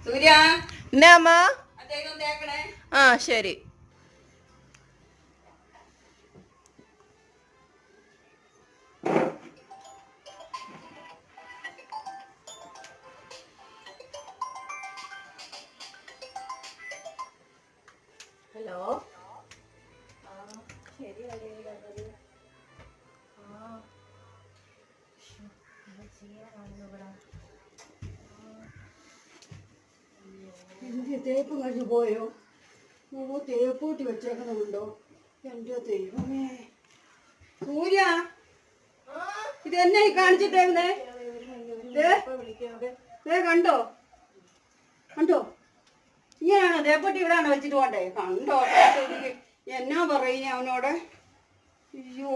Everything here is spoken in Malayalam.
സൂര്യ എന്നാ അമ്മ? ആ ശരി. ഹലോ. ശരി. തേപ്പ് കഴിഞ്ഞു പോയോ? തേപ്പ് കൂട്ടി വെച്ചേക്കണമുണ്ടോ? എൻ്റെ ദൈവമേ. സൂര്യ, ഇതെന്നെ കാണിച്ചിട്ടേന്നേ? കണ്ടോ കണ്ടോ? ഇങ്ങനെയാണോ തേപ്പൊട്ടി ഇവിടാണോ വെച്ചിട്ട് പോണ്ടേ? കണ്ടോ? എന്നാ പറയുന്നേ അവനോട്? അയ്യോ.